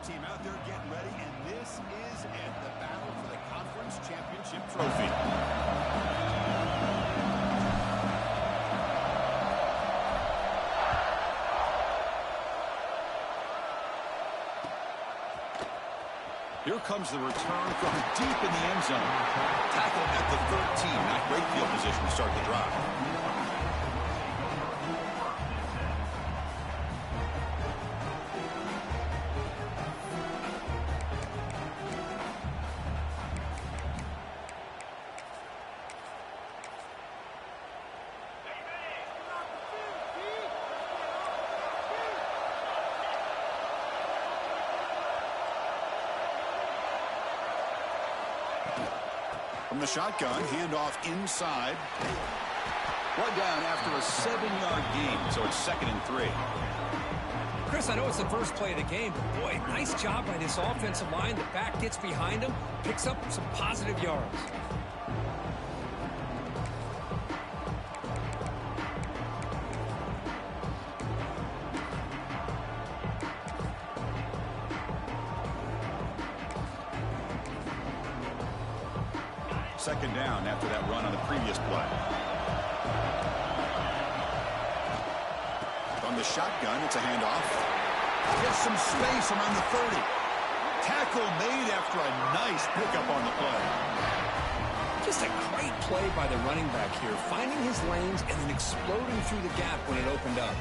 team out there getting ready, and this is it, the battle for the conference championship trophy. Here comes the return from deep in the end zone. Tackle at the 13. Not great field position to start the drive. From the shotgun, handoff inside. One down after a 7-yard gain, so it's 2nd and 3. Chris, I know it's the first play of the game, but boy, nice job by this offensive line. The back gets behind him, picks up some positive yards. Second down after that run on the previous play. From the shotgun, it's a handoff. Gets some space around the 30. Tackle made after a nice pickup on the play. Just a great play by the running back here, finding his lanes and then exploding through the gap when it opened up.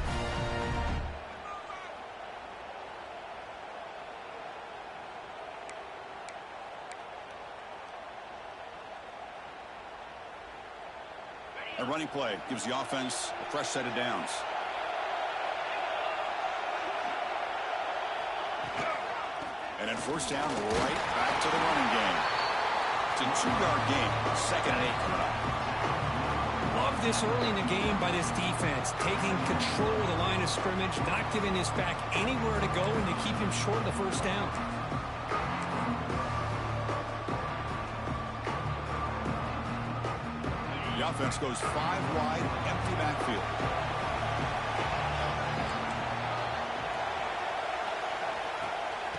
A running play gives the offense a fresh set of downs. And then first down, right back to the running game. It's a 2-yard gain. 2nd and 8 coming up. Love this early in the game by this defense, taking control of the line of scrimmage, not giving this back anywhere to go, and to keep him short of the first down. The offense goes 5 wide, empty backfield.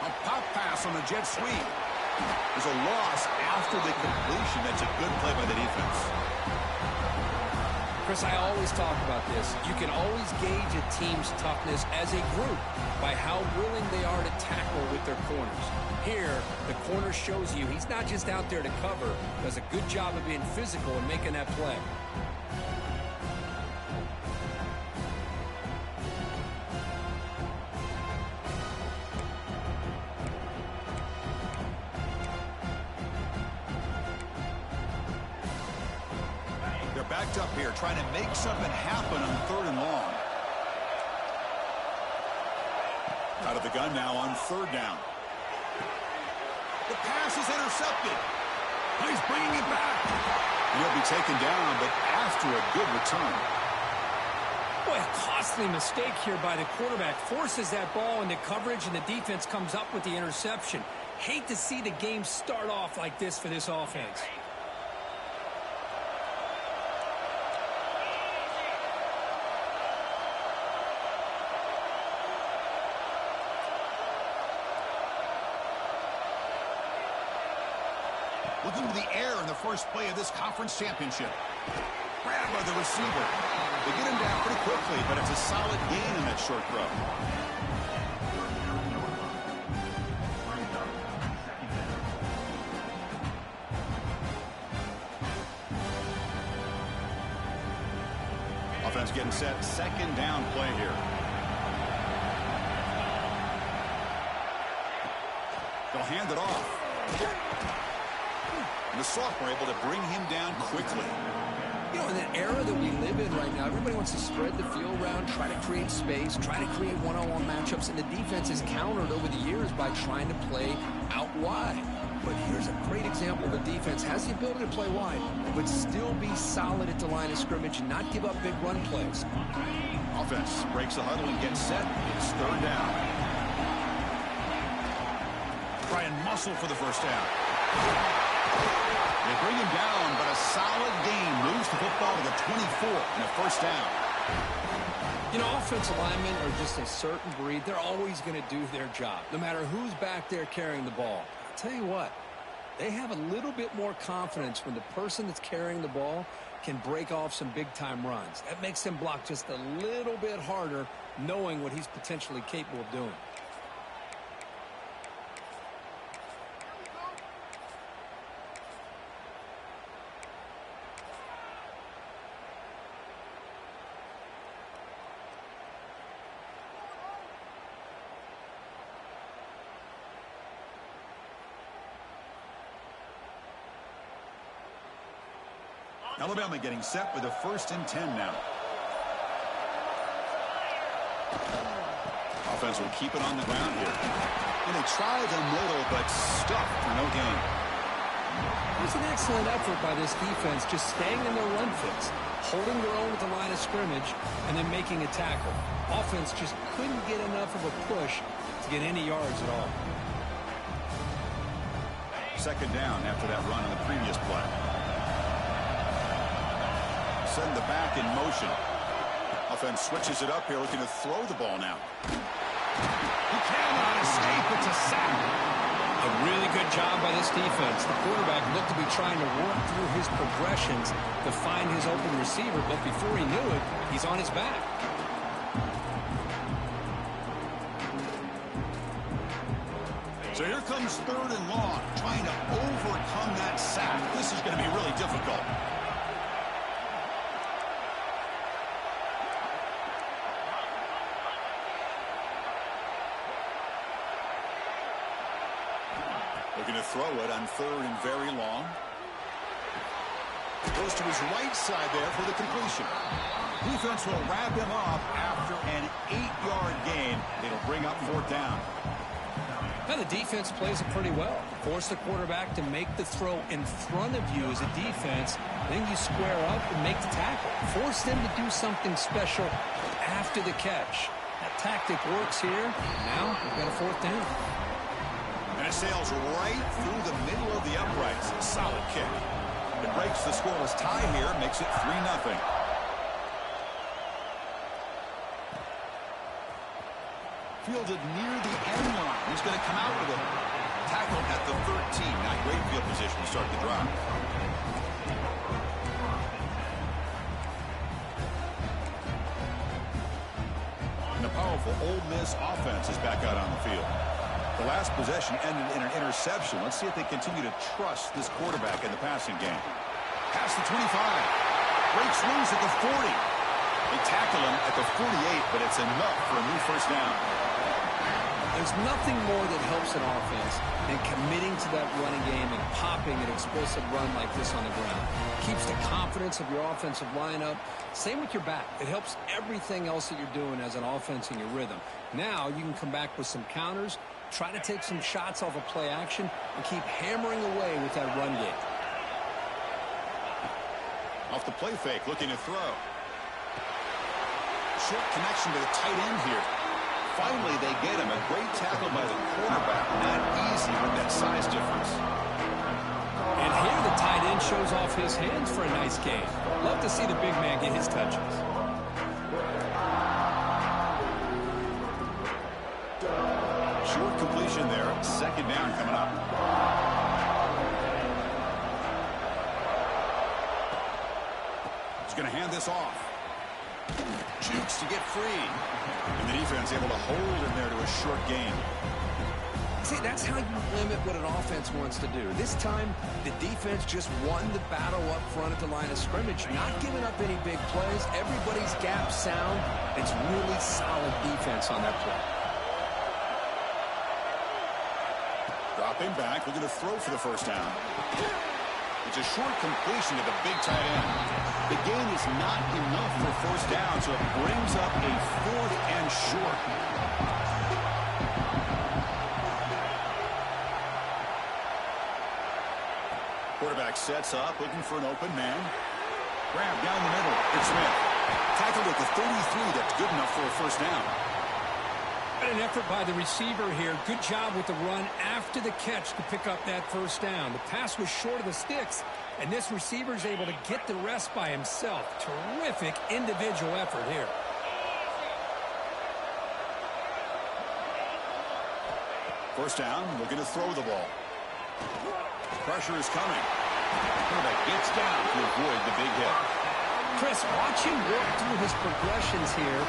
A pop pass on the jet sweep. There's a loss after the completion. That's a good play by the defense. Chris, I always talk about this. You can always gauge a team's toughness as a group by how willing they are to tackle with their corners. Here, the corner shows you he's not just out there to cover, does a good job of being physical and making that play. They're backed up here, trying to make something happen on 3rd and long. Out of the gun now on 3rd down. The pass is intercepted. He's bringing it back. He'll be taken down, but after a good return. Boy, a costly mistake here by the quarterback. Forces that ball into coverage, and the defense comes up with the interception. Hate to see the game start off like this for this offense. Looking to the air in the first play of this conference championship. Grabbed by the receiver. They get him down pretty quickly, but it's a solid gain in that short throw. Offense getting set. 2nd down play here. They'll hand it off. The sophomore able to bring him down quickly. You know, in the era that we live in right now, everybody wants to spread the field around, try to create space, try to create one-on-one matchups, and the defense is countered over the years by trying to play out wide. But here's a great example. The defense has the ability to play wide, but still be solid at the line of scrimmage and not give up big run plays. Offense breaks the huddle and gets set. It's 3rd down. Try and muscle for the first down. They bring him down, but a solid gain moves the football to the 24 and a first down. You know, offensive linemen are just a certain breed. They're always going to do their job, no matter who's back there carrying the ball. I'll tell you what, they have a little bit more confidence when the person that's carrying the ball can break off some big-time runs. That makes him block just a little bit harder, knowing what he's potentially capable of doing. Alabama getting set with a 1st and 10 now. Offense will keep it on the ground here. And they try the middle, but stuffed for no gain. It was an excellent effort by this defense, just staying in their run fits, holding their own at the line of scrimmage, and then making a tackle. Offense just couldn't get enough of a push to get any yards at all. 2nd down after that run in the previous play. Send the back in motion. Offense switches it up here, looking to throw the ball now. He cannot escape. It's a sack. A really good job by this defense. The quarterback looked to be trying to work through his progressions to find his open receiver, but before he knew it, he's on his back. So here comes 3rd and long, trying to overcome that sack. This is going to be really difficult. Looking to throw it on 3rd and very long. Goes to his right side there for the completion. Defense will wrap him up after an 8-yard gain. It'll bring up 4th down. Now the defense plays it pretty well. Force the quarterback to make the throw in front of you as a defense. Then you square up and make the tackle. Force them to do something special after the catch. That tactic works here. Now we've got a 4th down. And it sails right through the middle of the uprights. Solid kick. It breaks the scoreless tie here, makes it 3-0. Fielded near the end line. He's going to come out with it. Tackled at the 13. Not great field position to start the drive. And the powerful Ole Miss offense is back out on the field. The last possession ended in an interception. Let's see if they continue to trust this quarterback in the passing game. Past the 25. Breaks loose at the 40. They tackle him at the 48, but it's enough for a new 1st down. There's nothing more that helps an offense than committing to that running game and popping an explosive run like this on the ground. Keeps the confidence of your offensive lineup. Same with your back. It helps everything else that you're doing as an offense in your rhythm. Now you can come back with some counters, try to take some shots off of play action, and keep hammering away with that run game. Off the play fake, looking to throw. Short connection to the tight end here. Finally, they get him. A great tackle by the quarterback. Not easy with that size difference. And here the tight end shows off his hands for a nice game. Love to see the big man get his touches. Short completion there. 2nd down coming up. He's going to hand this off. Jukes to get free. And the defense able to hold him there to a short gain. See, that's how you limit what an offense wants to do. This time, the defense just won the battle up front at the line of scrimmage, not giving up any big plays. Everybody's gap sound. It's really solid defense on that play. Dropping back, looking to throw for the 1st down. It's a short completion to the big tight end. The gain is not enough for 1st down, so it brings up a 4th and short. Quarterback sets up, looking for an open man. Grab down the middle. It's Smith. Tackled at the 33. That's good enough for a 1st down. An effort by the receiver here. Good job with the run after the catch to pick up that 1st down. The pass was short of the sticks, And this receiver is able to get the rest by himself. Terrific individual effort here. First down, looking to throw the ball. Pressure is coming. Quarterback gets down to avoid the big hit. Chris, watch him work through his progressions here.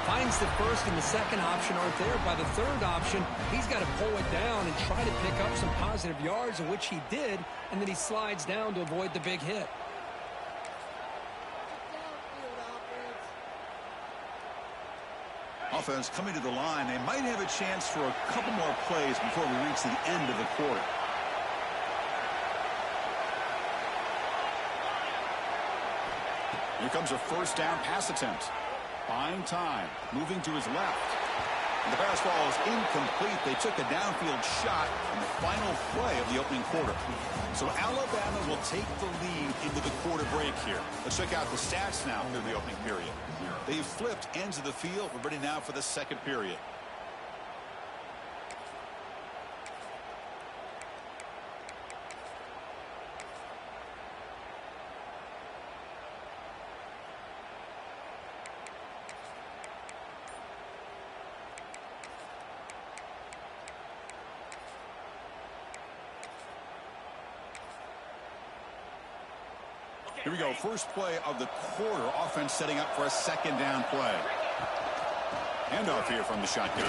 Finds the first and the second option aren't there. By the third option, he's got to pull it down and try to pick up some positive yards, of which he did, and then he slides down to avoid the big hit. Offense coming to the line. They might have a chance for a couple more plays before we reach the end of the quarter. Here comes a first down pass attempt. Buying time. Moving to his left. And the pass ball is incomplete. They took a downfield shot in the final play of the opening quarter. So Alabama will take the lead into the quarter break here. Let's check out the stats now through the opening period. They've flipped ends of the field. We're ready now for the second period. Here we go. First play of the quarter. Offense setting up for a second down play. Handoff here from the shotgun.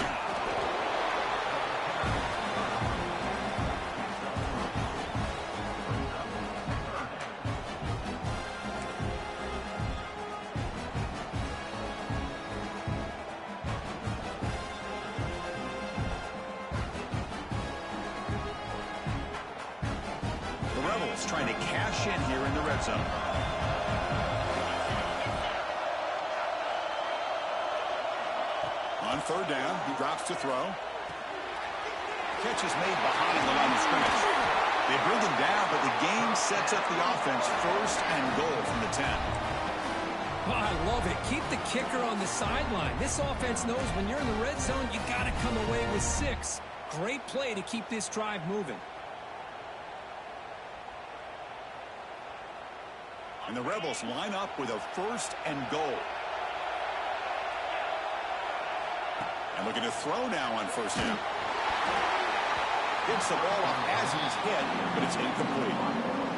The Rebels trying to cash in here in the red zone. On third down, he drops to throw. Catch is made behind the line of scrimmage. They bring him down, but the game sets up the offense first and goal from the 10. Oh, I love it. Keep the kicker on the sideline. This offense knows when you're in the red zone, you got to come away with 6. Great play to keep this drive moving. And the Rebels line up with a first and goal. And looking to throw now on first down. Gets the ball up as he's hit, but it's incomplete.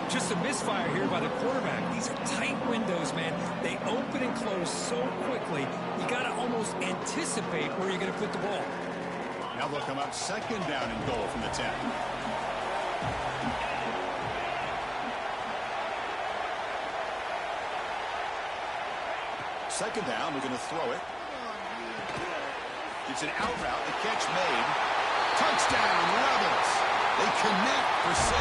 Just a misfire here by the quarterback. These are tight windows, man. They open and close so quickly, you got to almost anticipate where you're going to put the ball. Now they'll come up second down and goal from the 10. Second down, looking to throw it. It's an out route, the catch made. Touchdown, Rebels. They connect for 6.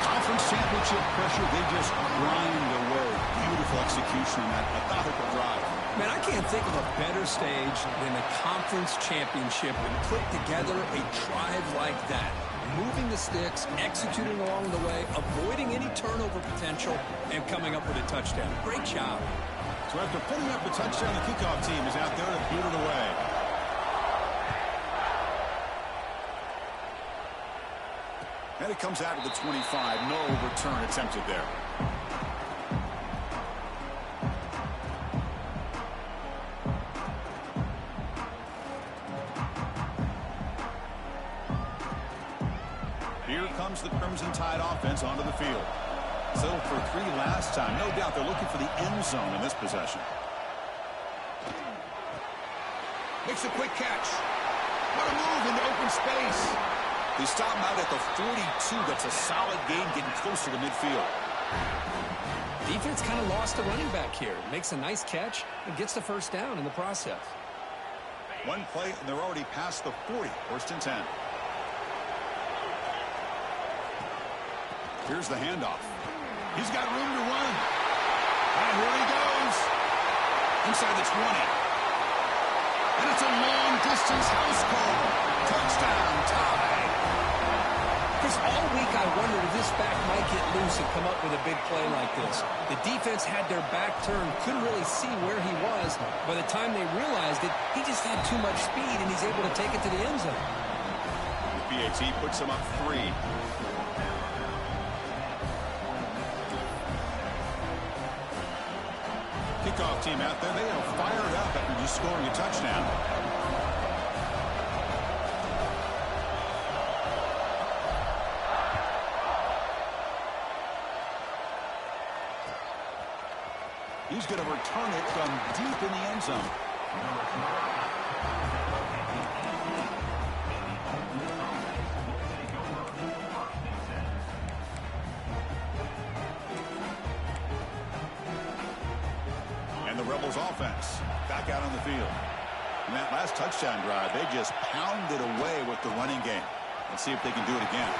Conference championship pressure, they just grind away. Beautiful execution on that methodical drive. Man, I can't think of a better stage than the conference championship and put together a drive like that. Moving the sticks, executing along the way, avoiding any turnover potential, and coming up with a touchdown. Great job. So after putting up the touchdown, the kickoff team is out there to boot it away. And it comes out of the 25. No return attempted there. Here comes the Crimson Tide offense onto the field. Settled for 3 last time. No doubt they're looking for the end zone in this possession. Makes a quick catch. What a move into open space. They stop him out at the 42. That's a solid gain, getting closer to midfield. Defense kind of lost the running back here. Makes a nice catch and gets the first down in the process. One play, and they're already past the 40. First and 10. Here's the handoff. He's got room to run. And here he goes. Inside the 20. And it's a long-distance house call. Touchdown, Tide. Chris, all week I wondered if this back might get loose and come up with a big play like this. The defense had their back turned, couldn't really see where he was. By the time they realized it, he just had too much speed, and he's able to take it to the end zone. The PAT puts him up 3. kickoff team out there, they are fired up after just scoring a touchdown. He's going to return it from deep in the end zone. And the Rebels offense back out on the field. In that last touchdown drive, they just pounded away with the running game. Let's see if they can do it again.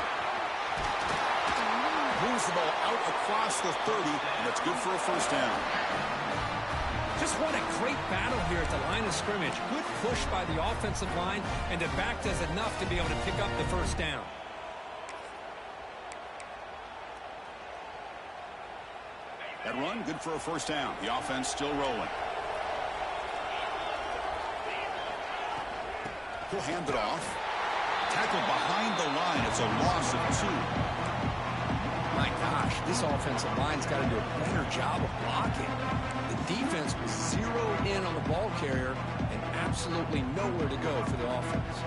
Moves the ball out across the 30, and that's good for a first down. Just what a great battle here at the line of scrimmage. Good push by the offensive line, and the back does enough to be able to pick up the first down. That run, good for a first down. The offense still rolling. He'll hand it off. Tackled behind the line. It's a loss of 2. My gosh, this offensive line's got to do a better job of blocking. The defense was zeroed in on the ball carrier and absolutely nowhere to go for the offense.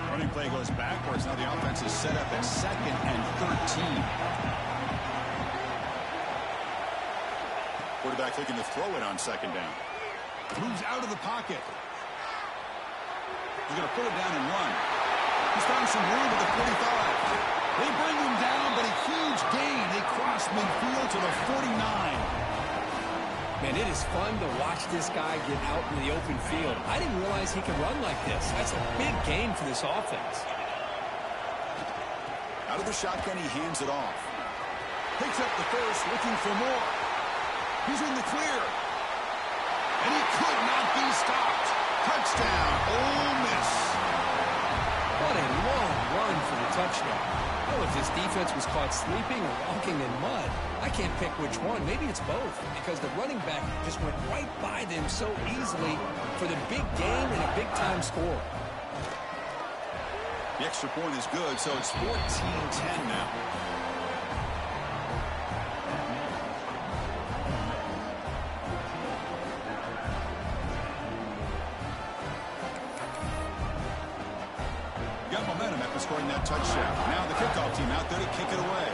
Running play goes backwards. Now the offense is set up at 2nd and 13. Quarterback looking to throw it on 2nd down. Moves out of the pocket. He's going to put it down and run. He's found some room at the 45. They bring him down, but a huge gain. They cross midfield to the 49. Man, it is fun to watch this guy get out in the open field. I didn't realize he could run like this. That's a big gain for this offense. Out of the shotgun, he hands it off. Picks up the first, looking for more. He's in the clear. And he could not be stopped. Touchdown, Ole Miss. What a long run for the touchdown. I don't know if this defense was caught sleeping or walking in mud. I can't pick which one. Maybe it's both, because the running back just went right by them so easily for the big game and a big-time score. The extra point is good, so it's 14-10 now. Got momentum after scoring that touchdown. Now the kickoff team out there to kick it away.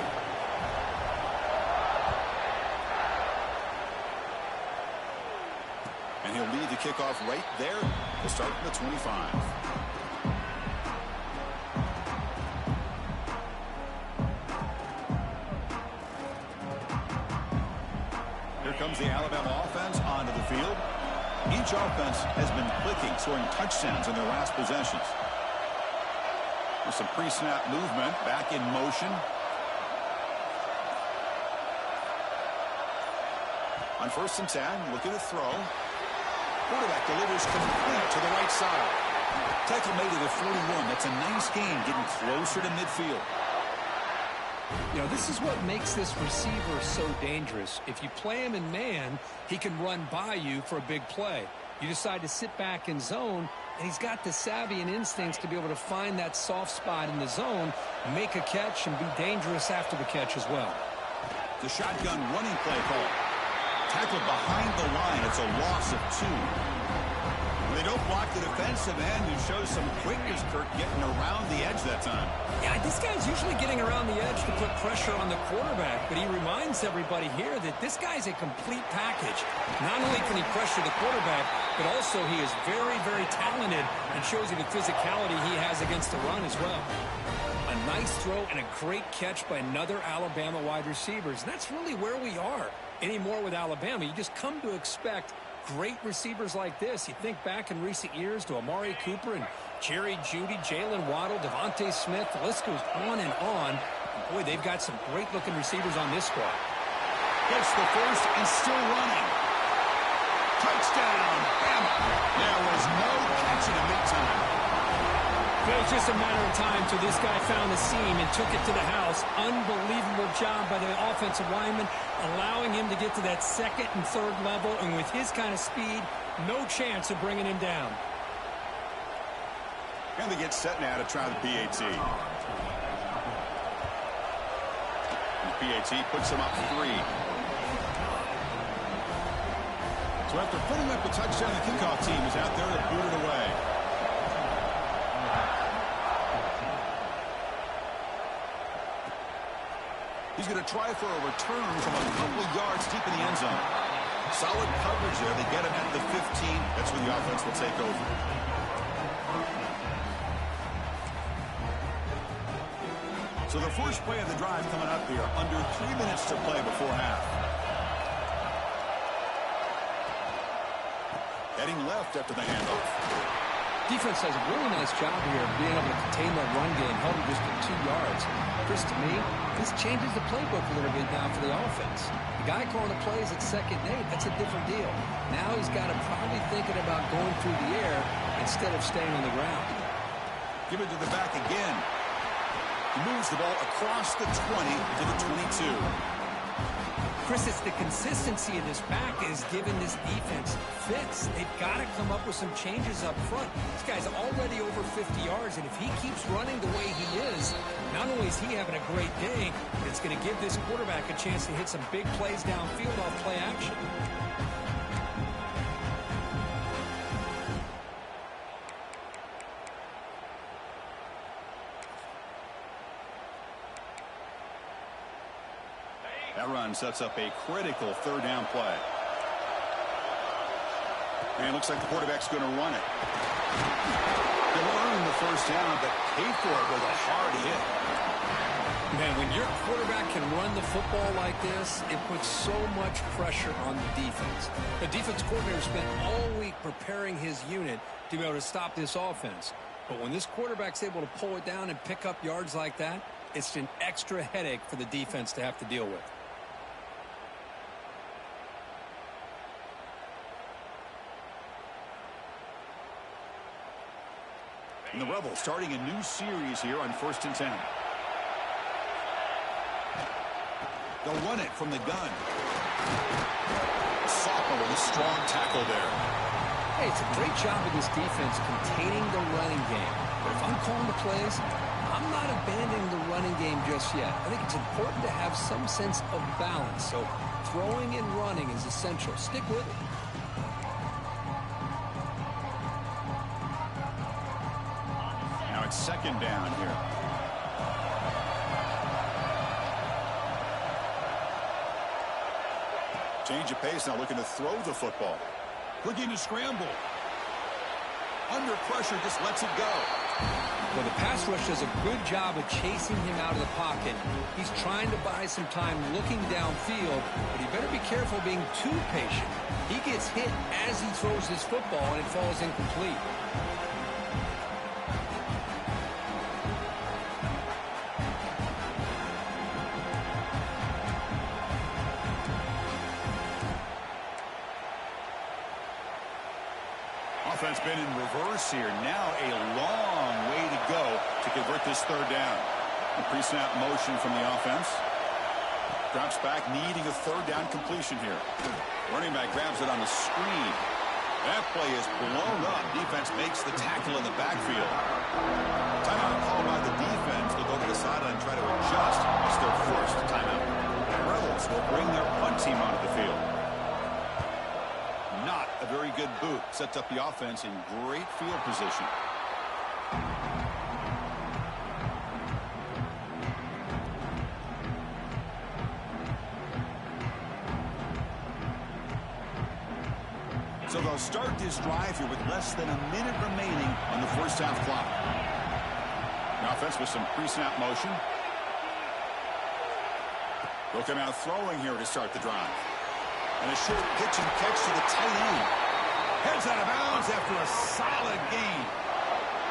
And he'll lead the kickoff right there. We'll start from the 25. Here comes the Alabama offense onto the field. Each offense has been clicking, scoring touchdowns in their last possessions. With some pre-snap movement, back in motion. On 1st and 10, looking to throw. Quarterback delivers complete to the right side. Tackle made at the 41. That's a nice gain, getting closer to midfield. You know, this is what makes this receiver so dangerous. If you play him in man, he can run by you for a big play. You decide to sit back in zone, and he's got the savvy and instincts to be able to find that soft spot in the zone, make a catch, and be dangerous after the catch as well. The shotgun running play call. Tackled behind the line. It's a loss of 2. They don't block the defensive end, who shows some quickness, Kirk, getting around the edge that time. Yeah, this guy's usually getting around the edge to put pressure on the quarterback, but he reminds everybody here that this guy's a complete package. Not only can he pressure the quarterback, but also he is very, very talented and shows you the physicality he has against the run as well. A nice throw and a great catch by another Alabama wide receiver. And that's really where we are anymore with Alabama. You just come to expect great receivers like this. You think back in recent years to Amari Cooper and Jerry Jeudy, Jalen Waddle, Devontae Smith. The list goes on and on. And boy, they've got some great-looking receivers on this squad. Gets the first and still running. Touchdown, Bama. There was no catching him mid-time. It was just a matter of time till this guy found the seam and took it to the house. Unbelievable job by the offensive lineman, allowing him to get to that 2nd and 3rd level. And with his kind of speed, no chance of bringing him down. And they get set now to try the PAT. PAT puts him up 3. So after putting up a touchdown, the kickoff team is out there to boot it away. He's going to try for a return from a couple yards deep in the end zone. Solid coverage there. They get him at the 15. That's when the offense will take over. So the first play of the drive coming up here. Under 3 minutes to play before half. Heading left after the handoff. Defense does a really nice job here of being able to contain that run game, held him just to 2 yards. Chris, to me, this changes the playbook a little bit now for the offense. The guy calling the plays at 2nd and 8, that's a different deal. Now he's got to probably thinking about going through the air instead of staying on the ground. Give it to the back again. He moves the ball across the 20 to the 22. Chris, it's the consistency of this back is giving this defense fits. They've got to come up with some changes up front. This guy's already over 50 yards, and if he keeps running the way he is, not only is he having a great day, but it's going to give this quarterback a chance to hit some big plays downfield off play action. That run sets up a critical 3rd down play. And it looks like the quarterback's going to run it. They'll earn the 1st down, but pay for it with a hard hit. Man, when your quarterback can run the football like this, it puts so much pressure on the defense. The defense coordinator spent all week preparing his unit to be able to stop this offense. But when this quarterback's able to pull it down and pick up yards like that, it's an extra headache for the defense to have to deal with. And the Rebels starting a new series here on 1st and 10. They'll run it from the gun. Sopper with a strong tackle there. Hey, it's a great job of this defense containing the running game. But if I'm calling the plays, I'm not abandoning the running game just yet. I think it's important to have some sense of balance. So throwing and running is essential. Stick with it. Now it's 2nd down here. Change of pace now, looking to throw the football. Looking to scramble. Under pressure, just lets it go. Well, the pass rush does a good job of chasing him out of the pocket. He's trying to buy some time looking downfield, but he better be careful being too patient. He gets hit as he throws this football, and it falls incomplete. Offense been in reverse here. Now a long way to go to convert this 3rd down. A pre-snap motion from the offense. Drops back, needing a 3rd down completion here. Running back grabs it on the screen. That play is blown up. Defense makes the tackle in the backfield. Timeout called by the defense. They'll go to the sideline and try to adjust. It's their first timeout. Rebels will bring their punt team onto the field. Not a very good boot. Sets up the offense in great field position. So they'll start this drive here with less than a minute remaining on the 1st half clock. The offense with some pre-snap motion. They'll come out throwing here to start the drive. And a short pitch and catch to the tight end. Heads out of bounds after a solid gain.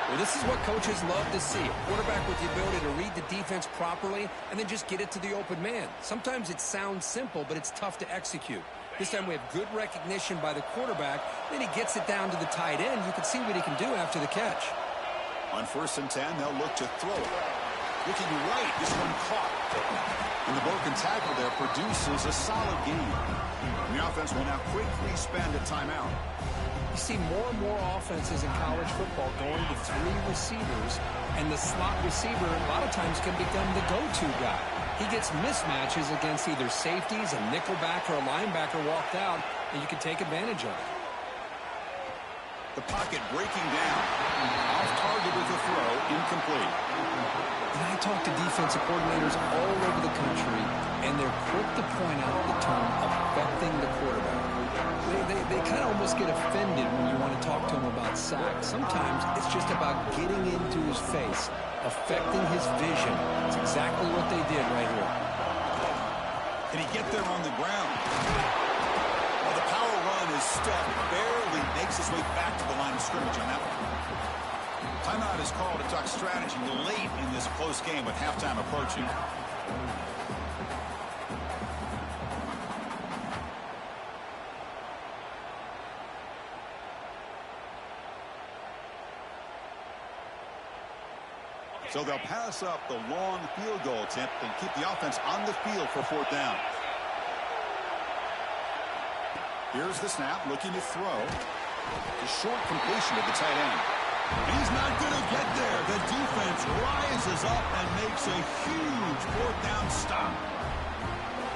Well, this is what coaches love to see. A quarterback with the ability to read the defense properly and then just get it to the open man. Sometimes it sounds simple, but it's tough to execute. This time we have good recognition by the quarterback. Then he gets it down to the tight end. You can see what he can do after the catch. On 1st and 10, they'll look to throw it. Looking right, this one caught. And the broken tackle there produces a solid gain. And the offense will now quickly spend a timeout. You see more and more offenses in college football going to 3 receivers, and the slot receiver a lot of times can become the go-to guy. he gets mismatches against either safeties, a nickelback, or a linebacker walked out, and you can take advantage of it. The pocket breaking down. Off target with the throw, incomplete. And I talk to defensive coordinators all over the country, and they're quick to point out the term affecting the quarterback. They kind of almost get offended when you want to talk to them about sacks. Sometimes it's just about getting into his face, affecting his vision. It's exactly what they did right here. Can he get there on the ground? Well, the power run is stuck, barely makes his way back to the line of scrimmage on that one. Timeout is called to talk strategy late in this close game with halftime approaching. So they'll pass up the long field goal attempt and keep the offense on the field for fourth down. Here's the snap, looking to throw. The short completion of the tight end. He's not going to get there. The defense rises up and makes a huge fourth down stop.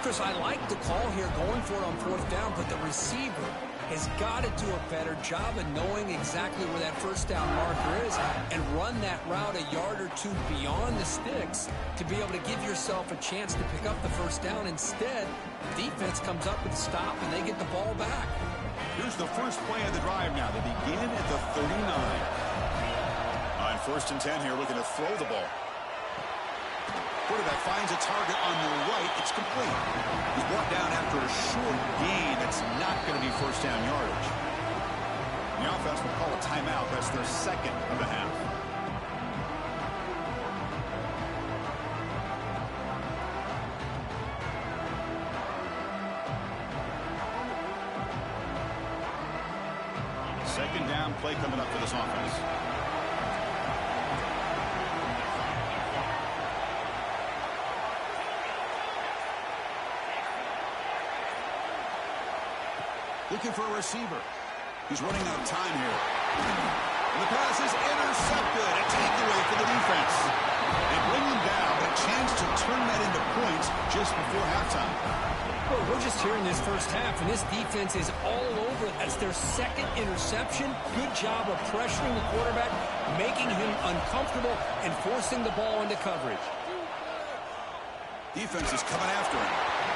Chris, I like the call here going for it on fourth down, but the receiver has got to do a better job of knowing exactly where that first down marker is and run that route a yard or two beyond the sticks to be able to give yourself a chance to pick up the first down. Instead, defense comes up with a stop and they get the ball back. Here's the first play of the drive now. They begin at the 39. On 1st and 10 here, looking to throw the ball. Quarterback finds a target on the right. It's complete. He's brought down after a short gain. That's not going to be first down yardage. The offense will call a timeout. That's their second of the half. Second down play coming up for this offense. Looking for a receiver. He's running out of time here. And the pass is intercepted. A takeaway for the defense. They bring him down. A chance to turn that into points just before halftime. Well, we're just here in this first half, and this defense is all over it. That's their second interception. Good job of pressuring the quarterback, making him uncomfortable, and forcing the ball into coverage. Defense is coming after him.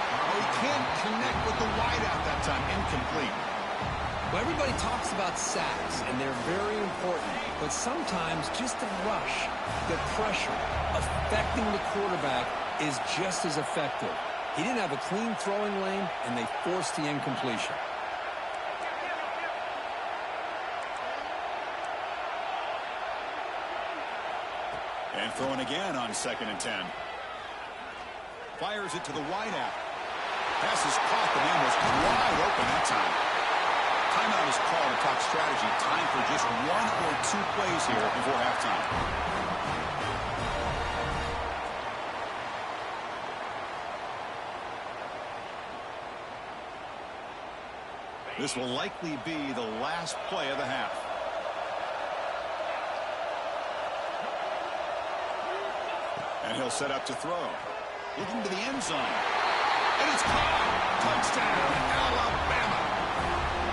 Oh, he can't connect with the wideout that time. Incomplete. Well, everybody talks about sacks, and they're very important. But sometimes just the rush, the pressure, affecting the quarterback is just as effective. He didn't have a clean throwing lane, and they forced the incompletion. And throwing again on 2nd and 10. Fires it to the wideout. Pass is caught. The man was wide open that time. Timeout is called to talk strategy. Time for just 1 or 2 plays here before halftime. This will likely be the last play of the half. And he'll set up to throw. Looking to the end zone. And it's caught. Touchdown, Alabama.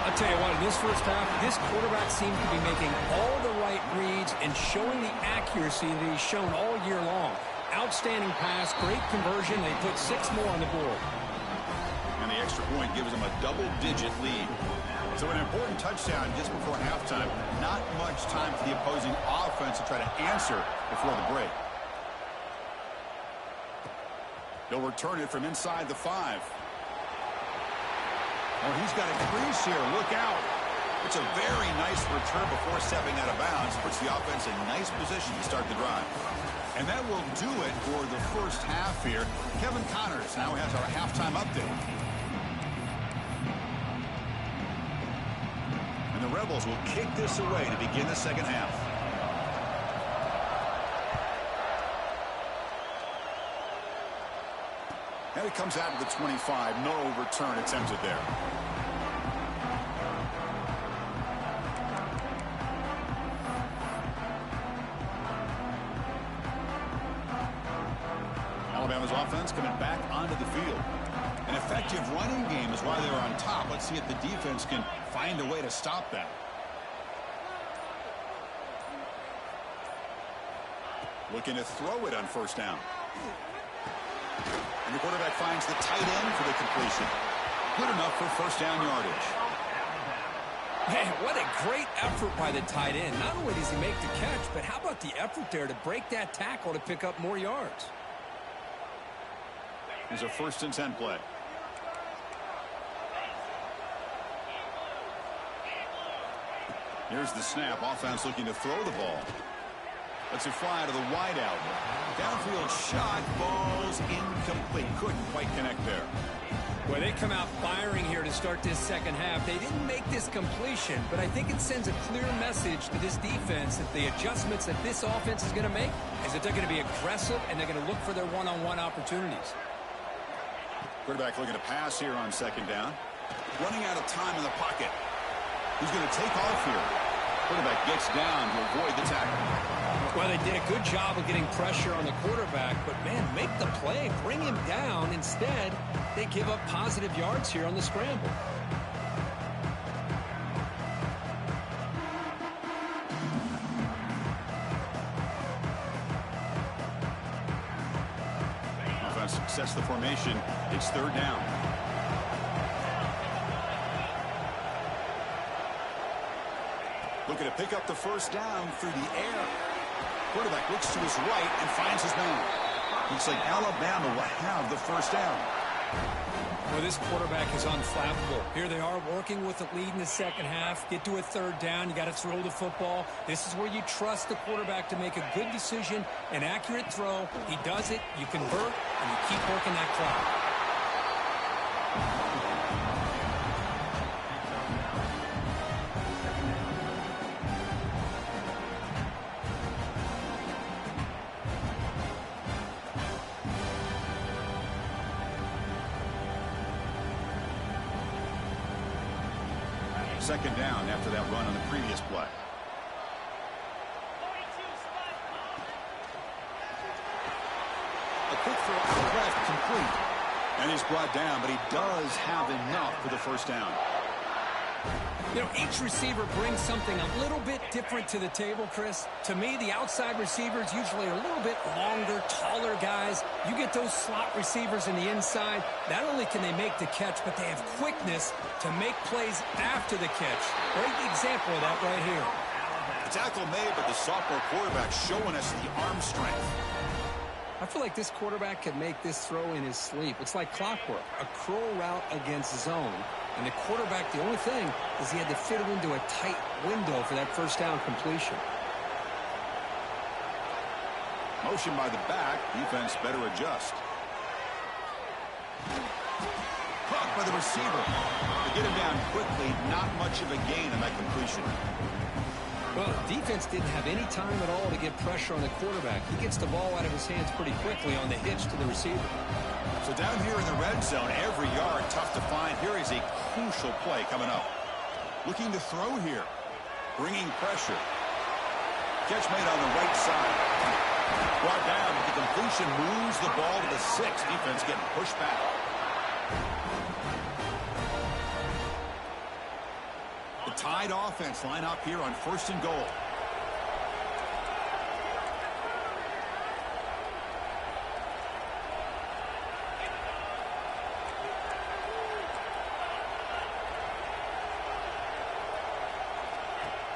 I'll tell you what, in this first half, this quarterback seemed to be making all the right reads and showing the accuracy that he's shown all year long. Outstanding pass, great conversion. They put 6 more on the board. And the extra point gives them a double-digit lead. So an important touchdown just before halftime. Not much time for the opposing offense to try to answer before the break. They'll return it from inside the 5. Oh, he's got a crease here. Look out. It's a very nice return before stepping out of bounds. Puts the offense in nice position to start the drive. And that will do it for the first half here. Kevin Connors now has our halftime update. And the Rebels will kick this away to begin the second half. And it comes out to the 25. No return attempted there. Alabama's offense Downs coming back onto the field. An effective running game is why they're on top. Let's see if the defense can find a way to stop that. Looking to throw it on first down. And the quarterback finds the tight end for the completion. Good enough for first down yardage. Man, what a great effort by the tight end. Not only does he make the catch, but how about the effort there to break that tackle to pick up more yards? Here's a 1st and 10 play. Here's the snap. Offense looking to throw the ball. Lets it fly to the wideout. Downfield shot. Ball's incomplete. Couldn't quite connect there. Well, they come out firing here to start this second half. They didn't make this completion, but I think it sends a clear message to this defense that the adjustments that this offense is going to make is that they're going to be aggressive and they're going to look for their one-on-one opportunities. Quarterback looking to pass here on second down. Running out of time in the pocket. He's going to take off here. Quarterback gets down to avoid the tackle. Well, they did a good job of getting pressure on the quarterback, but, man, make the play. Bring him down. Instead, they give up positive yards here on the scramble. Offense success the formation. It's third down. Looking to pick up the first down through the air. Quarterback looks to his right and finds his man. Looks like Alabama will have the first down. Well, this quarterback is unflappable. Here they are working with the lead in the second half. Get to a third down. You got to throw the football. This is where you trust the quarterback to make a good decision, an accurate throw. He does it. You convert, and you keep working that clock. Second down after that run on the previous play. A quick throw out left, complete. And he's brought down, but he does have enough for the first down. You know, each receiver brings something a little bit different to the table, Chris. To me, the outside receivers usually are a little bit longer, taller guys. You get those slot receivers in the inside. Not only can they make the catch, but they have quickness to make plays after the catch. Great example of that right here. The tackle made, but the sophomore quarterback showing us the arm strength. I feel like this quarterback could make this throw in his sleep. It's like clockwork, a curl route against zone. And the quarterback, the only thing is he had to fit it into a tight window for that first down completion. Motion by the back. Defense better adjust. Caught by the receiver. They get him down quickly. Not much of a gain on that completion. Well, the defense didn't have any time at all to get pressure on the quarterback. He gets the ball out of his hands pretty quickly on the hitch to the receiver. So down here in the red zone, every yard tough to find. Here is a crucial play coming up. Looking to throw here. Bringing pressure. Catch made on the right side. Brought down, but the completion moves the ball to the 6. Defense getting pushed back. The Tide offense line up here on 1st and goal.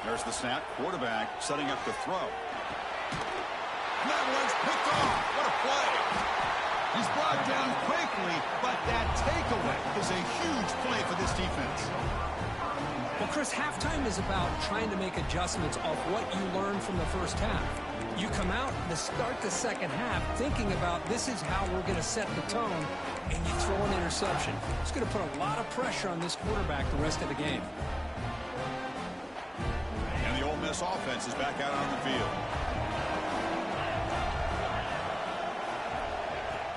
There's the snap. Quarterback setting up the throw. That one's picked off. What a play. He's brought down quickly, but that takeaway is a huge play for this defense. Well, Chris, halftime is about trying to make adjustments off what you learned from the first half. You come out to start the second half thinking about this is how we're going to set the tone, and you throw an interception. It's going to put a lot of pressure on this quarterback the rest of the game. And the Ole Miss offense is back out on the field.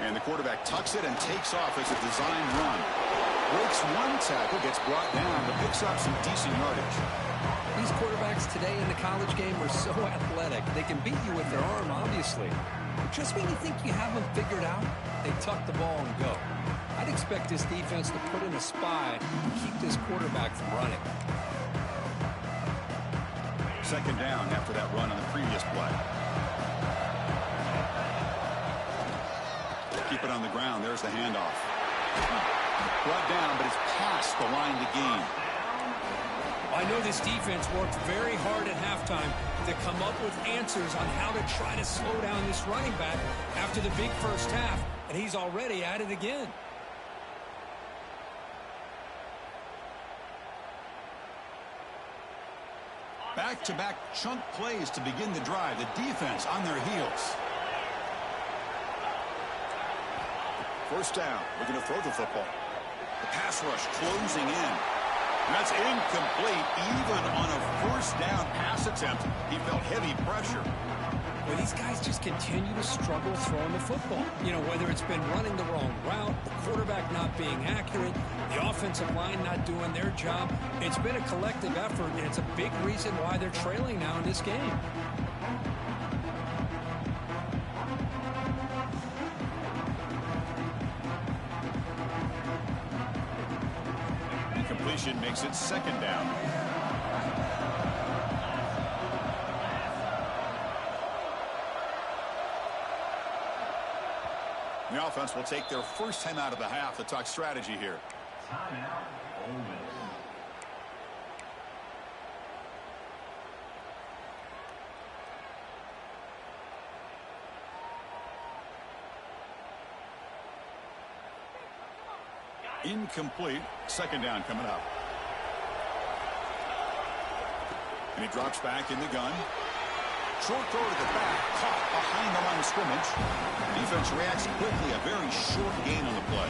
And the quarterback tucks it and takes off as a design run. Breaks one tackle, gets brought down, but picks up some decent yardage. These quarterbacks today in the college game are so athletic. They can beat you with their arm, obviously. But just when you think you have them figured out, they tuck the ball and go. I'd expect this defense to put in a spy and keep this quarterback from running. Second down after that run on the previous play. Keep it on the ground. There's the handoff. Brought down, but it's past the line to gain. I know this defense worked very hard at halftime to come up with answers on how to try to slow down this running back after the big first half, and he's already at it again. Back-to-back chunk plays to begin the drive. The defense on their heels. First down. Looking to throw the football. The pass rush closing in. And that's incomplete. Even on a first down pass attempt, he felt heavy pressure. Well, these guys just continue to struggle throwing the football. You know, whether it's been running the wrong route, the quarterback not being accurate, the offensive line not doing their job. It's been a collective effort, and it's a big reason why they're trailing now in this game. Incompletion makes it second down. The offense will take their first time out of the half to talk strategy here. Timeout, Ole Miss. Incomplete. Second down coming up. And he drops back in the gun. Short throw to the back, caught behind the line of scrimmage. Defense reacts quickly. A very short gain on the play.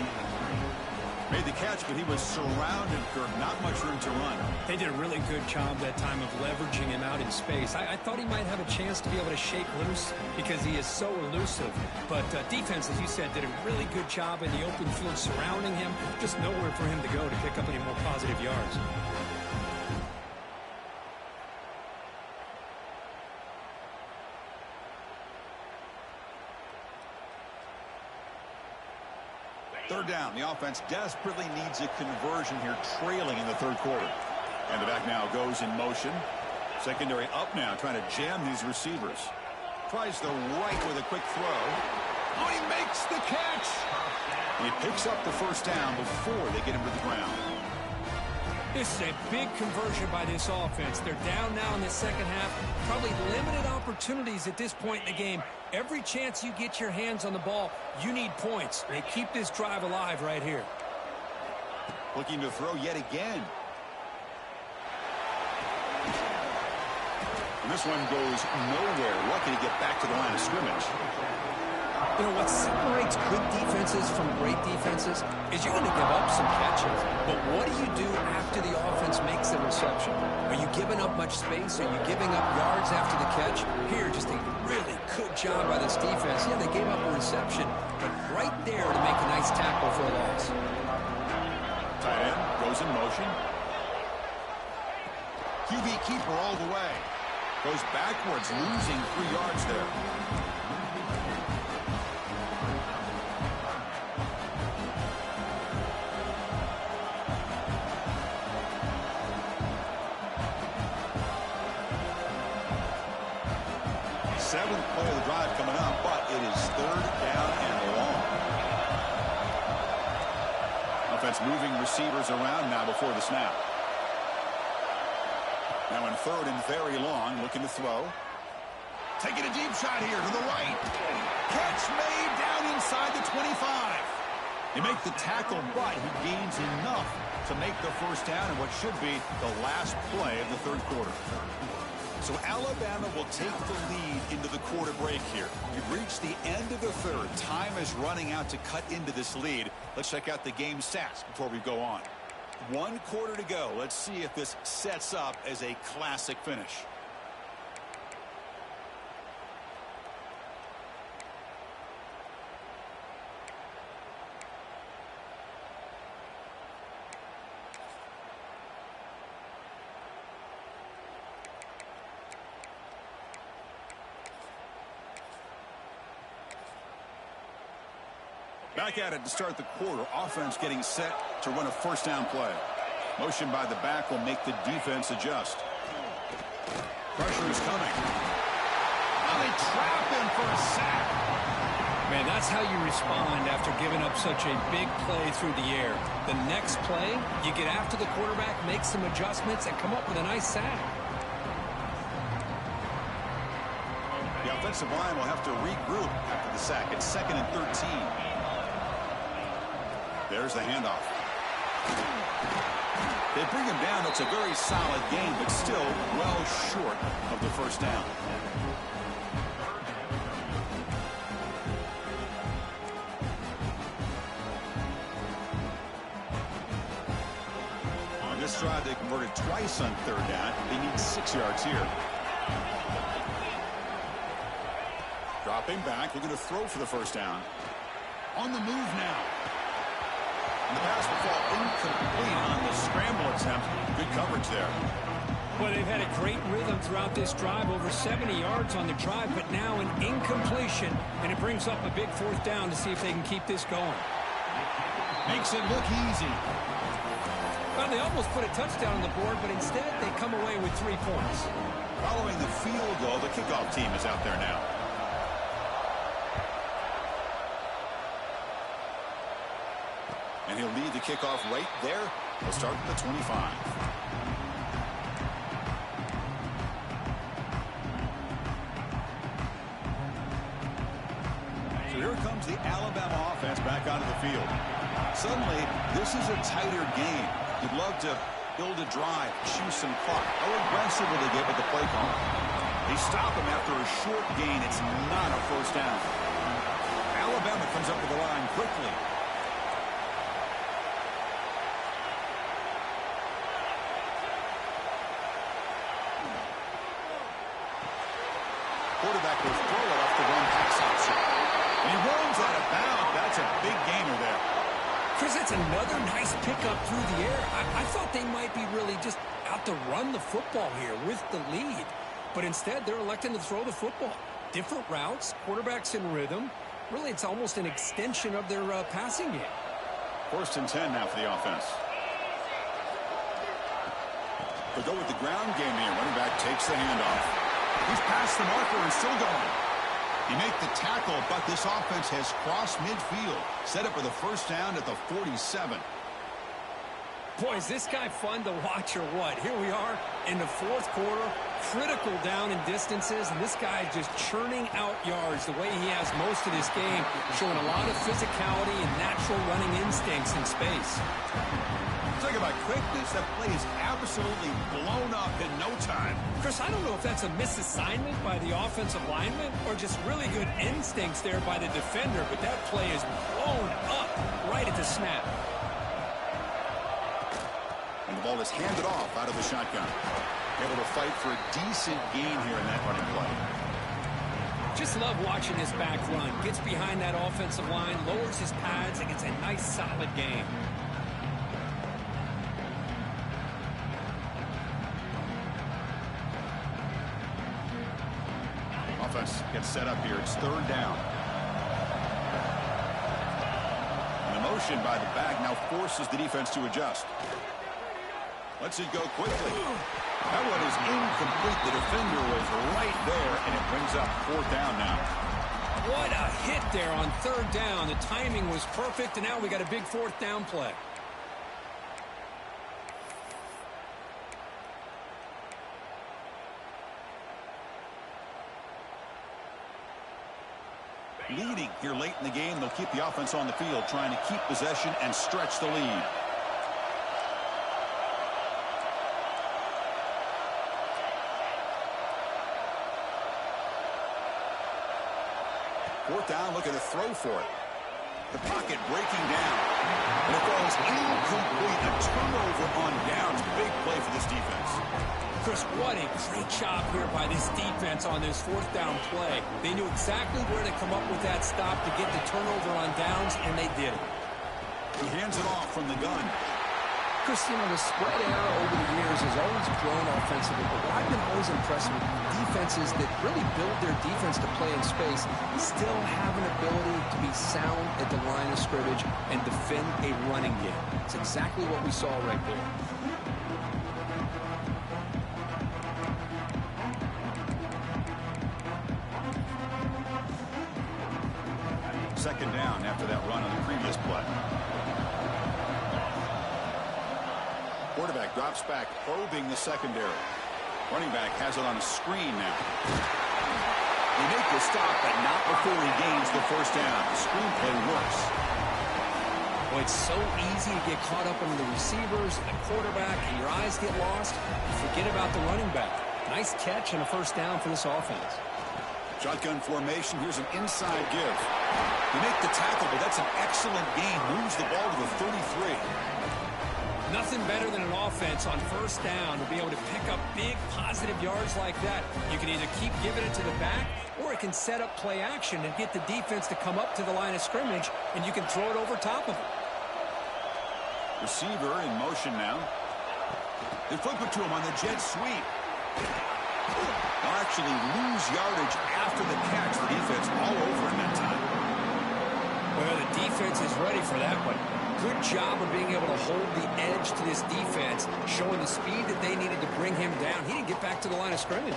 Made the catch, but he was surrounded, Kirk. Not much room to run. They did a really good job that time of leveraging him out in space. I thought he might have a chance to be able to shake loose because he is so elusive. But defense, as you said, did a really good job in the open field surrounding him. Just nowhere for him to go to pick up any more positive yards. Third down. The offense desperately needs a conversion here, trailing in the third quarter. And the back now goes in motion. Secondary up now, trying to jam these receivers. Tries the right with a quick throw. Oh, he makes the catch. And he picks up the first down before they get him to the ground. This is a big conversion by this offense. They're down now in the second half. Probably limited opportunities at this point in the game. Every chance you get your hands on the ball, you need points. They keep this drive alive right here. Looking to throw yet again. And this one goes nowhere. Lucky to get back to the line of scrimmage. You know, what separates good defenses from great defenses is you're going to give up some catches. But what do you do after the offense makes the reception? Are you giving up much space? Are you giving up yards after the catch? Here, just a really good job by this defense. Yeah, they gave up a reception, but right there to make a nice tackle for a loss. Tight end goes in motion. QB keeper all the way. Goes backwards, losing 3 yards there. Seventh play of the drive coming up, but it is third down and long. Offense moving receivers around now before the snap. Now in third and very long, looking to throw. Taking a deep shot here to the right. Catch made down inside the 25. They make the tackle, but he gains enough to make the first down in what should be the last play of the third quarter. So Alabama will take the lead into the quarter break here. We've reached the end of the third. Time is running out to cut into this lead. Let's check out the game stats before we go on. 1 quarter to go. Let's see if this sets up as a classic finish. Back at it to start the quarter. Offense getting set to run a first down play. Motion by the back will make the defense adjust. Pressure is coming. Oh, they trap him for a sack. Man, that's how you respond after giving up such a big play through the air. The next play, you get after the quarterback, make some adjustments, and come up with a nice sack. The offensive line will have to regroup after the sack. It's 2nd and 13. There's the handoff. They bring him down. It's a very solid game, but still well short of the first down. On this drive, they converted twice on 3rd down. They need 6 yards here. Dropping back, looking to throw for the first down. On the move now. And the pass will fall incomplete on the scramble attempt. Good coverage there. Well, they've had a great rhythm throughout this drive, over 70 yards on the drive, but now an incompletion, and it brings up a big 4th down to see if they can keep this going. Makes it look easy. Well, they almost put a touchdown on the board, but instead they come away with 3 points. Following the field goal, the kickoff team is out there now. And he'll lead the kickoff right there. He'll start at the 25. So here comes the Alabama offense back onto the field. Suddenly, this is a tighter game. You'd love to build a drive, chew some clock. How aggressive will they get with the play call? They stop him after a short gain. It's not a first down. Alabama comes up with the line quickly. Quarterback will throw it off the run pass option. And he runs out of bounds. That's a big gainer there. Chris, that's another nice pickup through the air. I thought they might be really just out to run the football here with the lead. But instead, they're electing to throw the football. Different routes, quarterbacks in rhythm. Really, it's almost an extension of their passing game. 1st and 10 now for the offense. They'll go with the ground game here. Running back takes the handoff. He's past the marker and still going. He made the tackle, but this offense has crossed midfield. Set up for the first down at the 47. Boy, is this guy fun to watch or what? Here we are in the 4th quarter, critical down in distances, and this guy is just churning out yards the way he has most of this game, showing a lot of physicality and natural running instincts in space. Talk about quickness. That play is absolutely blown up in no time. Chris, I don't know if that's a misassignment by the offensive lineman or just really good instincts there by the defender, but that play is blown up right at the snap. And the ball is handed off out of the shotgun. Able to fight for a decent gain here in that running play. Just love watching this back run. Gets behind that offensive line, lowers his pads, and gets a nice solid gain. Offense gets set up here. It's 3rd down. And the motion by the back now forces the defense to adjust. Lets it go quickly. That one is incomplete. The defender was right there, and it brings up 4th down now. What a hit there on 3rd down. The timing was perfect, and now we got a big 4th down play. Leading here late in the game, they'll keep the offense on the field, trying to keep possession and stretch the lead. Fourth down, looking to throw for it. The pocket breaking down. And it falls incomplete. A turnover on downs. Big play for this defense. Chris, what a great job here by this defense on this 4th down play. They knew exactly where to come up with that stop to get the turnover on downs, and they did it. He hands it off from the gun. Chris, you know, the spread era over the years has always grown offensively, but what I've been always impressed with defenses that really build their defense to play in space still have an ability to be sound at the line of scrimmage and defend a running game. It's exactly what we saw right there. Second down after that run on the previous play. Quarterback drops back, probing the secondary. Running back has it on a screen now. They make the stop, but not before he gains the first down. The screenplay works. Well, it's so easy to get caught up in the receivers and the quarterback, and your eyes get lost. You forget about the running back. Nice catch and a first down for this offense. Shotgun formation. Here's an inside give. You make the tackle, but that's an excellent gain. Moves the ball to the 33. Nothing better than an offense on first down to be able to pick up big positive yards like that. You can either keep giving it to the back, or it can set up play action and get the defense to come up to the line of scrimmage, and you can throw it over top of it. Receiver in motion now. They flip it to him on the jet sweep. They'll actually lose yardage after the catch. The defense all over him that time. Well, the defense is ready for that one. Good job of being able to hold the edge to this defense, showing the speed that they needed to bring him down. He didn't get back to the line of scrimmage.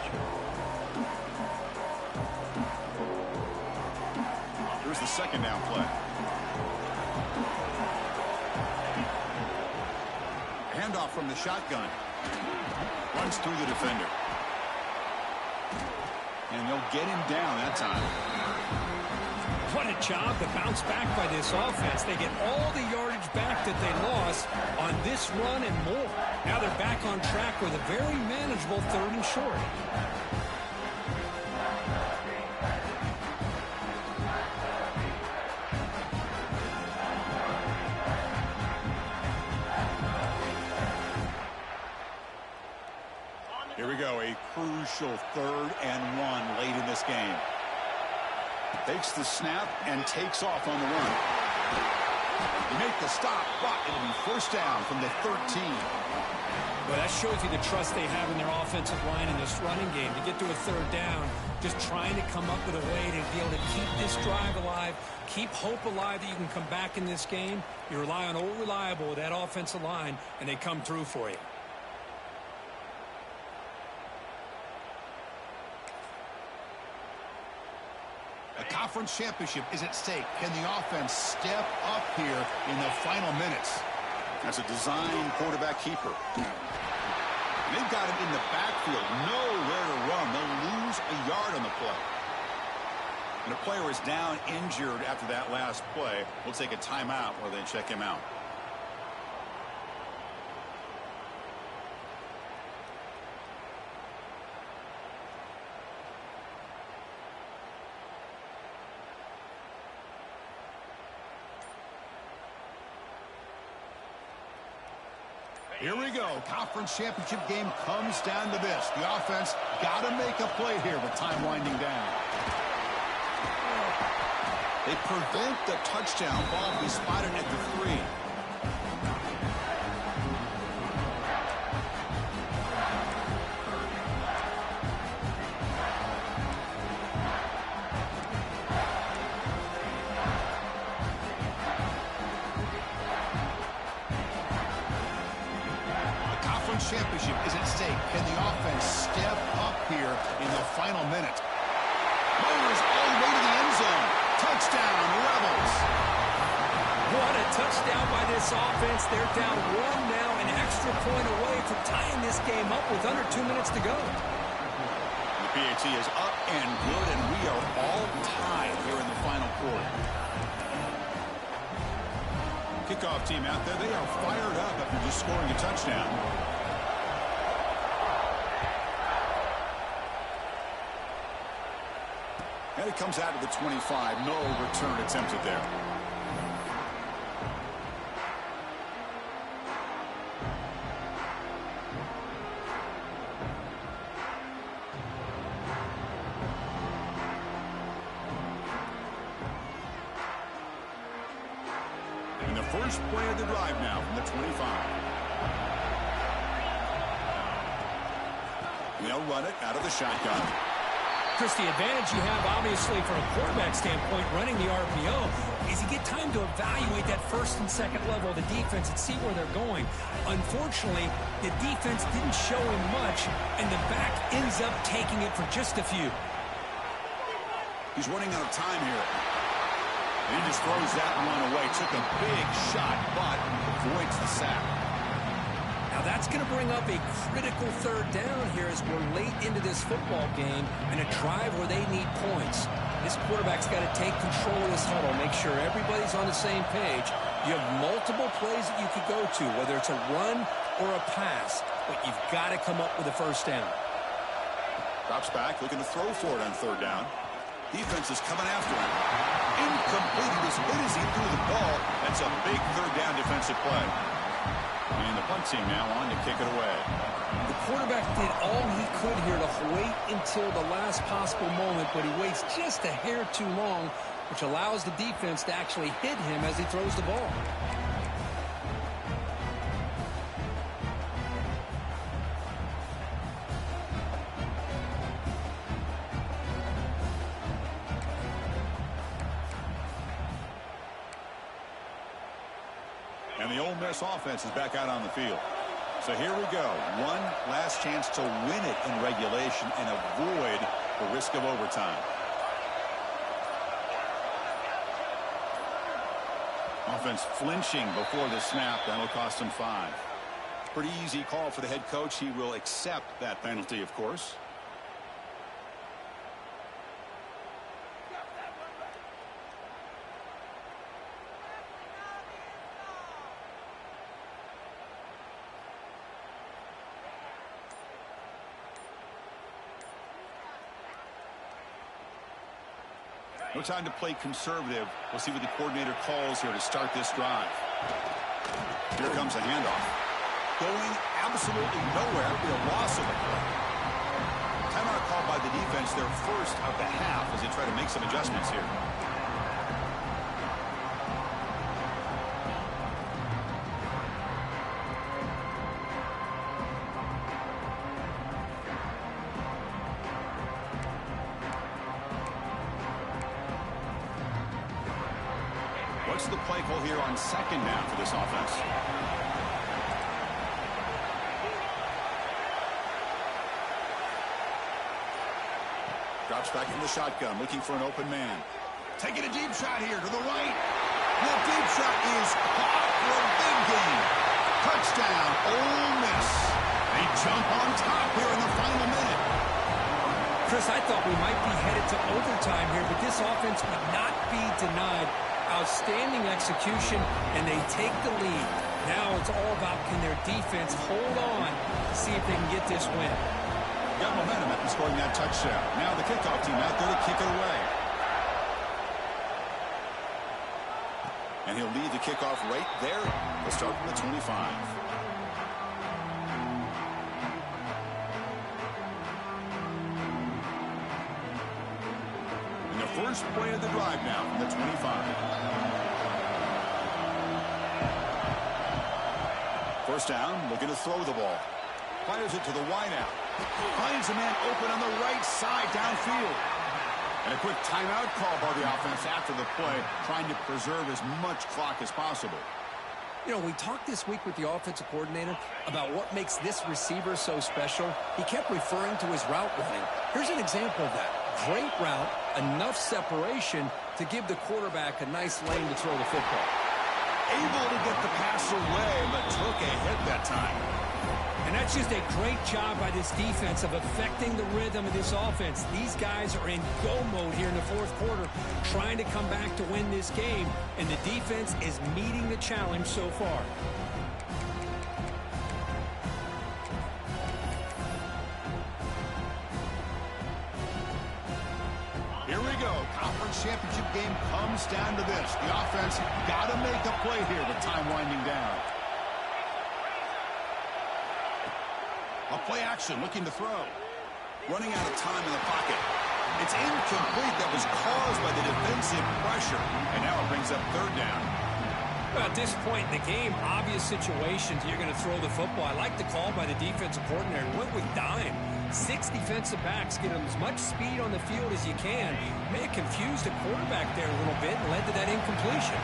Here's the second down play. Handoff from the shotgun. Runs through the defender. And they'll get him down that time. What a job to bounce back by this offense. They get all the yardage back that they lost on this run and more. Now they're back on track with a very manageable 3rd and short. Here we go, a crucial 3rd and 1 late in this game. Takes the snap and takes off on the run. You make the stop, but it'll be first down from the 13. Well, that shows you the trust they have in their offensive line in this running game. To get to a 3rd down, just trying to come up with a way to be able to keep this drive alive, keep hope alive that you can come back in this game. You rely on old reliable with that offensive line, and they come through for you. A conference championship is at stake. Can the offense step up here in the final minutes? That's a design quarterback keeper. They've got him in the backfield. Nowhere to run. They'll lose a yard on the play. And the player is down injured after that last play. We'll take a timeout while they check him out. Here we go. Conference championship game comes down to this. The offense got to make a play here with time winding down. They prevent the touchdown. Ball to be spotted at the 3. Championship is at stake. Can the offense step up here in the final minute? Motors all the way to the end zone. Touchdown, Rebels. What a touchdown by this offense. They're down 1 now, an extra point away from tying this game up with under 2 minutes to go. The PAT is up and good, and we are all tied here in the final quarter. Kickoff team out there, they are fired up after just scoring a touchdown. And it comes out to the 25. No return attempted there. And the first play of the drive now from the 25. They'll run it out of the shotgun. Chris, the advantage you have, obviously, from a quarterback standpoint, running the RPO, is you get time to evaluate that first and second level of the defense and see where they're going. Unfortunately, the defense didn't show him much, and the back ends up taking it for just a few. He's running out of time here. And he just throws that one away. Took a big shot, but avoids the sack. Now that's going to bring up a critical third down here as we're late into this football game and a drive where they need points. This quarterback's got to take control of this huddle, make sure everybody's on the same page. You have multiple plays that you could go to, whether it's a run or a pass, but you've got to come up with a first down. Drops back, looking to throw for it on third down. Defense is coming after him. Incomplete. He was hit as he threw the ball. That's a big third down defensive play. And the punt team now on to kick it away. The quarterback did all he could here to wait until the last possible moment, but he waits just a hair too long, which allows the defense to actually hit him as he throws the ball. And the Ole Miss offense is back out on the field. So here we go. One last chance to win it in regulation and avoid the risk of overtime. Offense flinching before the snap. That'll cost him 5. Pretty easy call for the head coach. He will accept that penalty, of course. No time to play conservative. We'll see what the coordinator calls here to start this drive. Here comes a handoff. Going absolutely nowhere. It'll be a loss of a play. Timeout called by the defense, their first of the half, as they try to make some adjustments here. What's the play call here on second down for this offense? Drops back in the shotgun, looking for an open man. Taking a deep shot here to the right. The deep shot is caught for a big gain. Touchdown, Ole Miss. They jump on top here in the final minute. Chris, I thought we might be headed to overtime here, but this offense would not be denied. Outstanding execution, and they take the lead. Now it's all about, can their defense hold on to see if they can get this win. Got momentum after scoring that touchdown. Now the kickoff team out there to kick it away. And he'll lead the kickoff right there. We'll start from the 25. First play of the drive now from the 25. First down, looking to throw the ball. Fires it to the wideout. Finds a man open on the right side downfield. And a quick timeout call by the offense after the play, trying to preserve as much clock as possible. You know, we talked this week with the offensive coordinator about what makes this receiver so special. He kept referring to his route running. Here's an example of that. Great route, enough separation to give the quarterback a nice lane to throw the football. Able to get the pass away, but took a hit that time. And that's just a great job by this defense of affecting the rhythm of this offense. These guys are in go mode here in the fourth quarter, trying to come back to win this game, and the defense is meeting the challenge so far. Here we go. Conference championship game comes down to this. The offense got to make a play here with time winding down. A play action, looking to throw. Running out of time in the pocket. It's incomplete. That was caused by the defensive pressure. And now it brings up third down. Well, at this point in the game, obvious situations, you're going to throw the football. I like the call by the defensive coordinator. Went with dime. 6 defensive backs, get them as much speed on the field as you can. May have confused the quarterback there a little bit and led to that incompletion.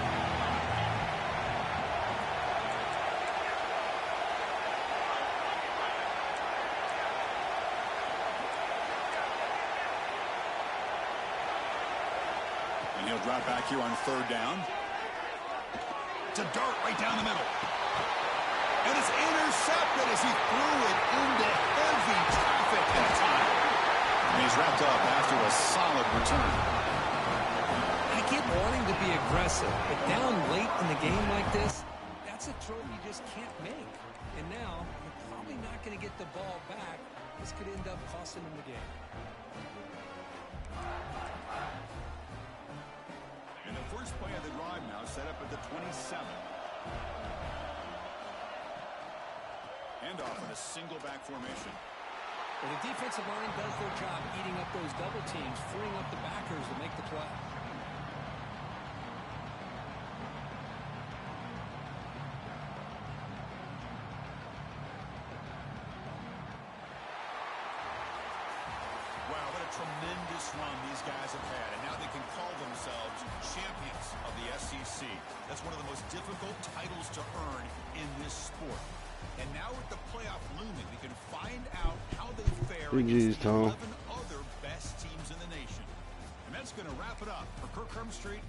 And he'll drop back here on 3rd down. It's a dart right down the middle. And it's intercepted as he threw it into heavy traffic at the time. And he's wrapped up after a solid return. I get wanting to be aggressive, but down late in the game like this, that's a throw you just can't make. And now, you're probably not going to get the ball back. This could end up costing him the game. And the first play of the drive now set up at the 27. Handoff in a single back formation. Well, the defensive line does their job eating up those double teams, freeing up the backers to make the play. Wow, what a tremendous run these guys have had, and now they can call themselves champions of the SEC. That's one of the most difficult titles to earn in this sport. And now with the playoff looming, we can find out how they fare against the 11 other best teams in the nation. And that's going to wrap it up for Kirk Herbstreit.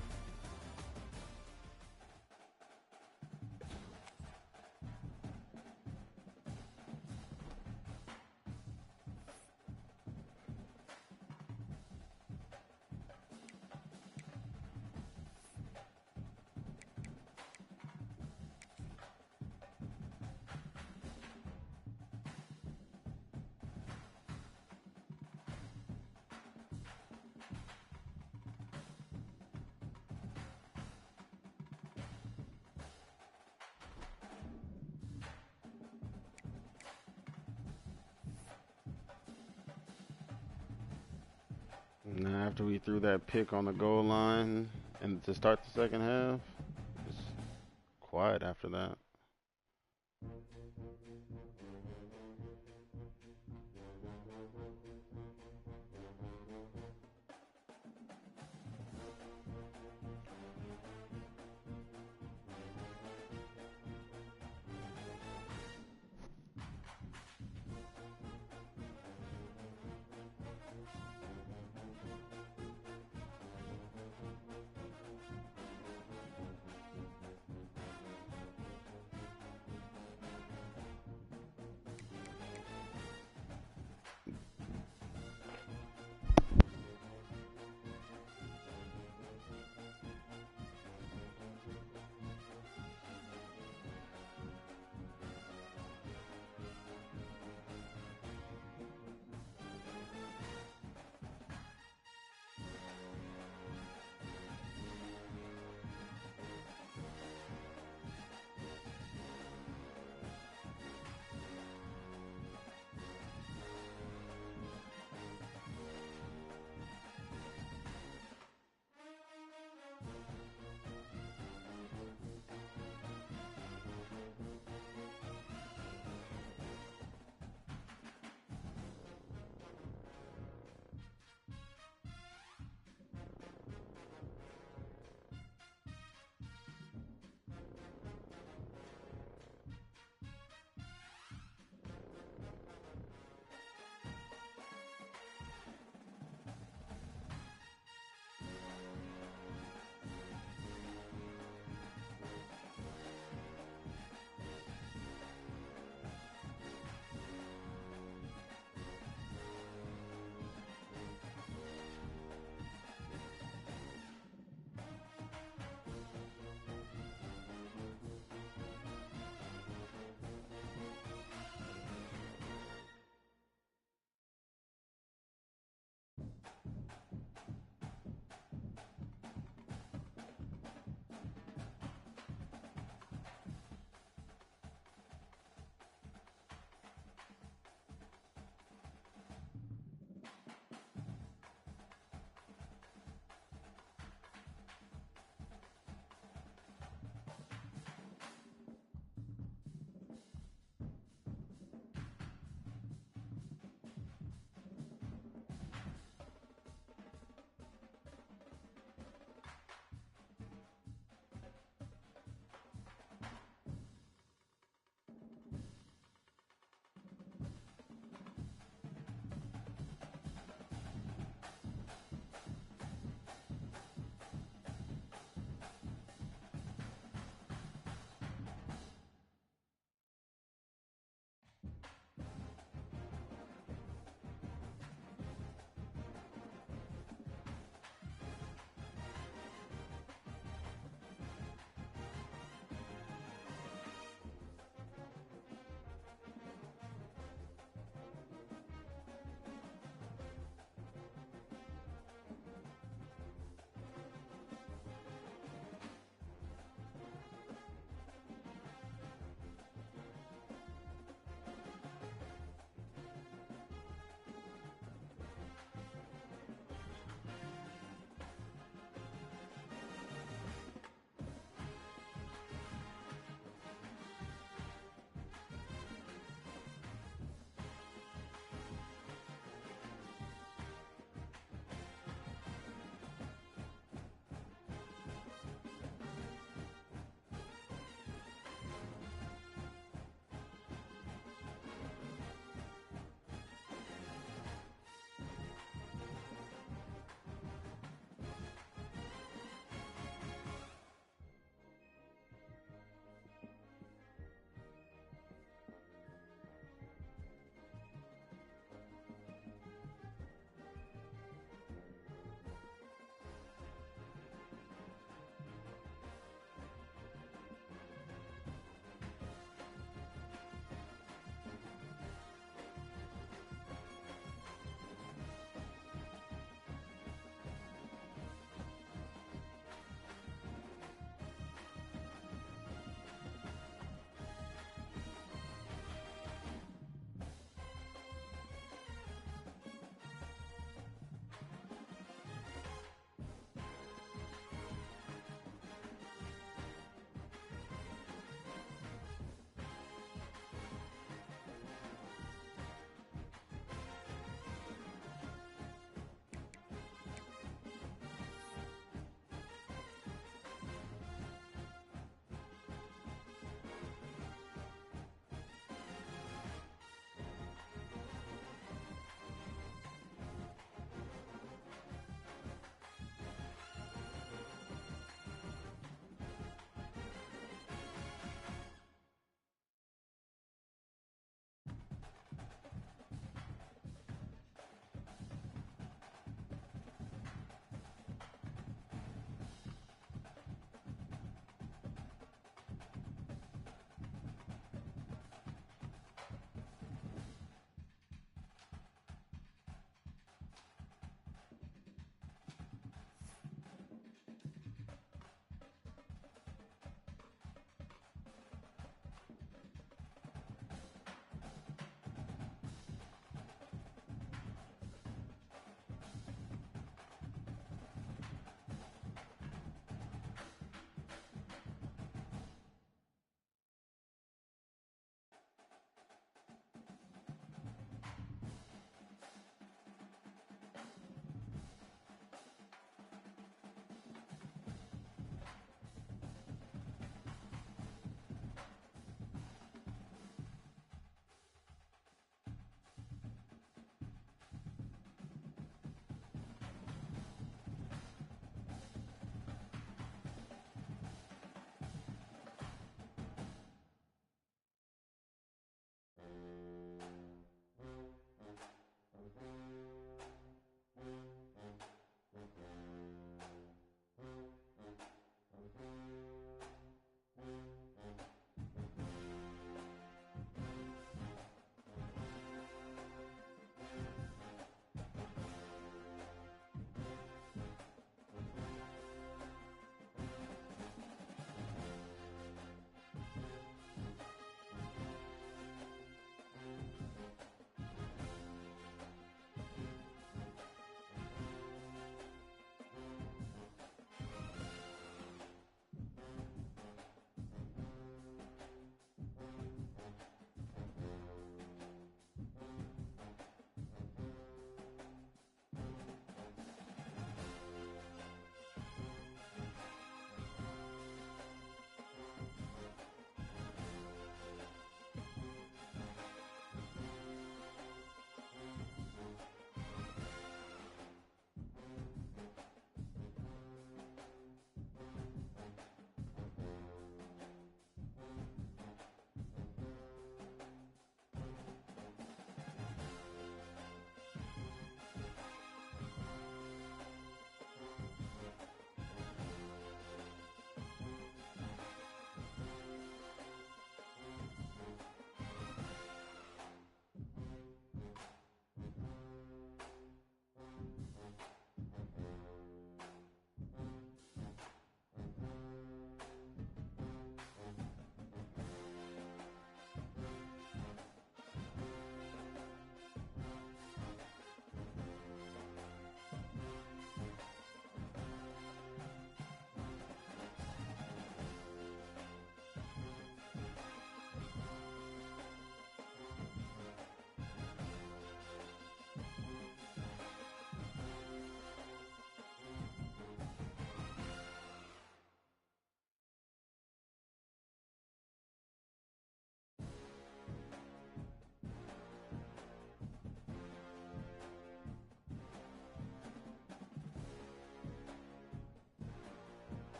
Now, after we threw that pick on the goal line and to start the second half, it's quiet after that.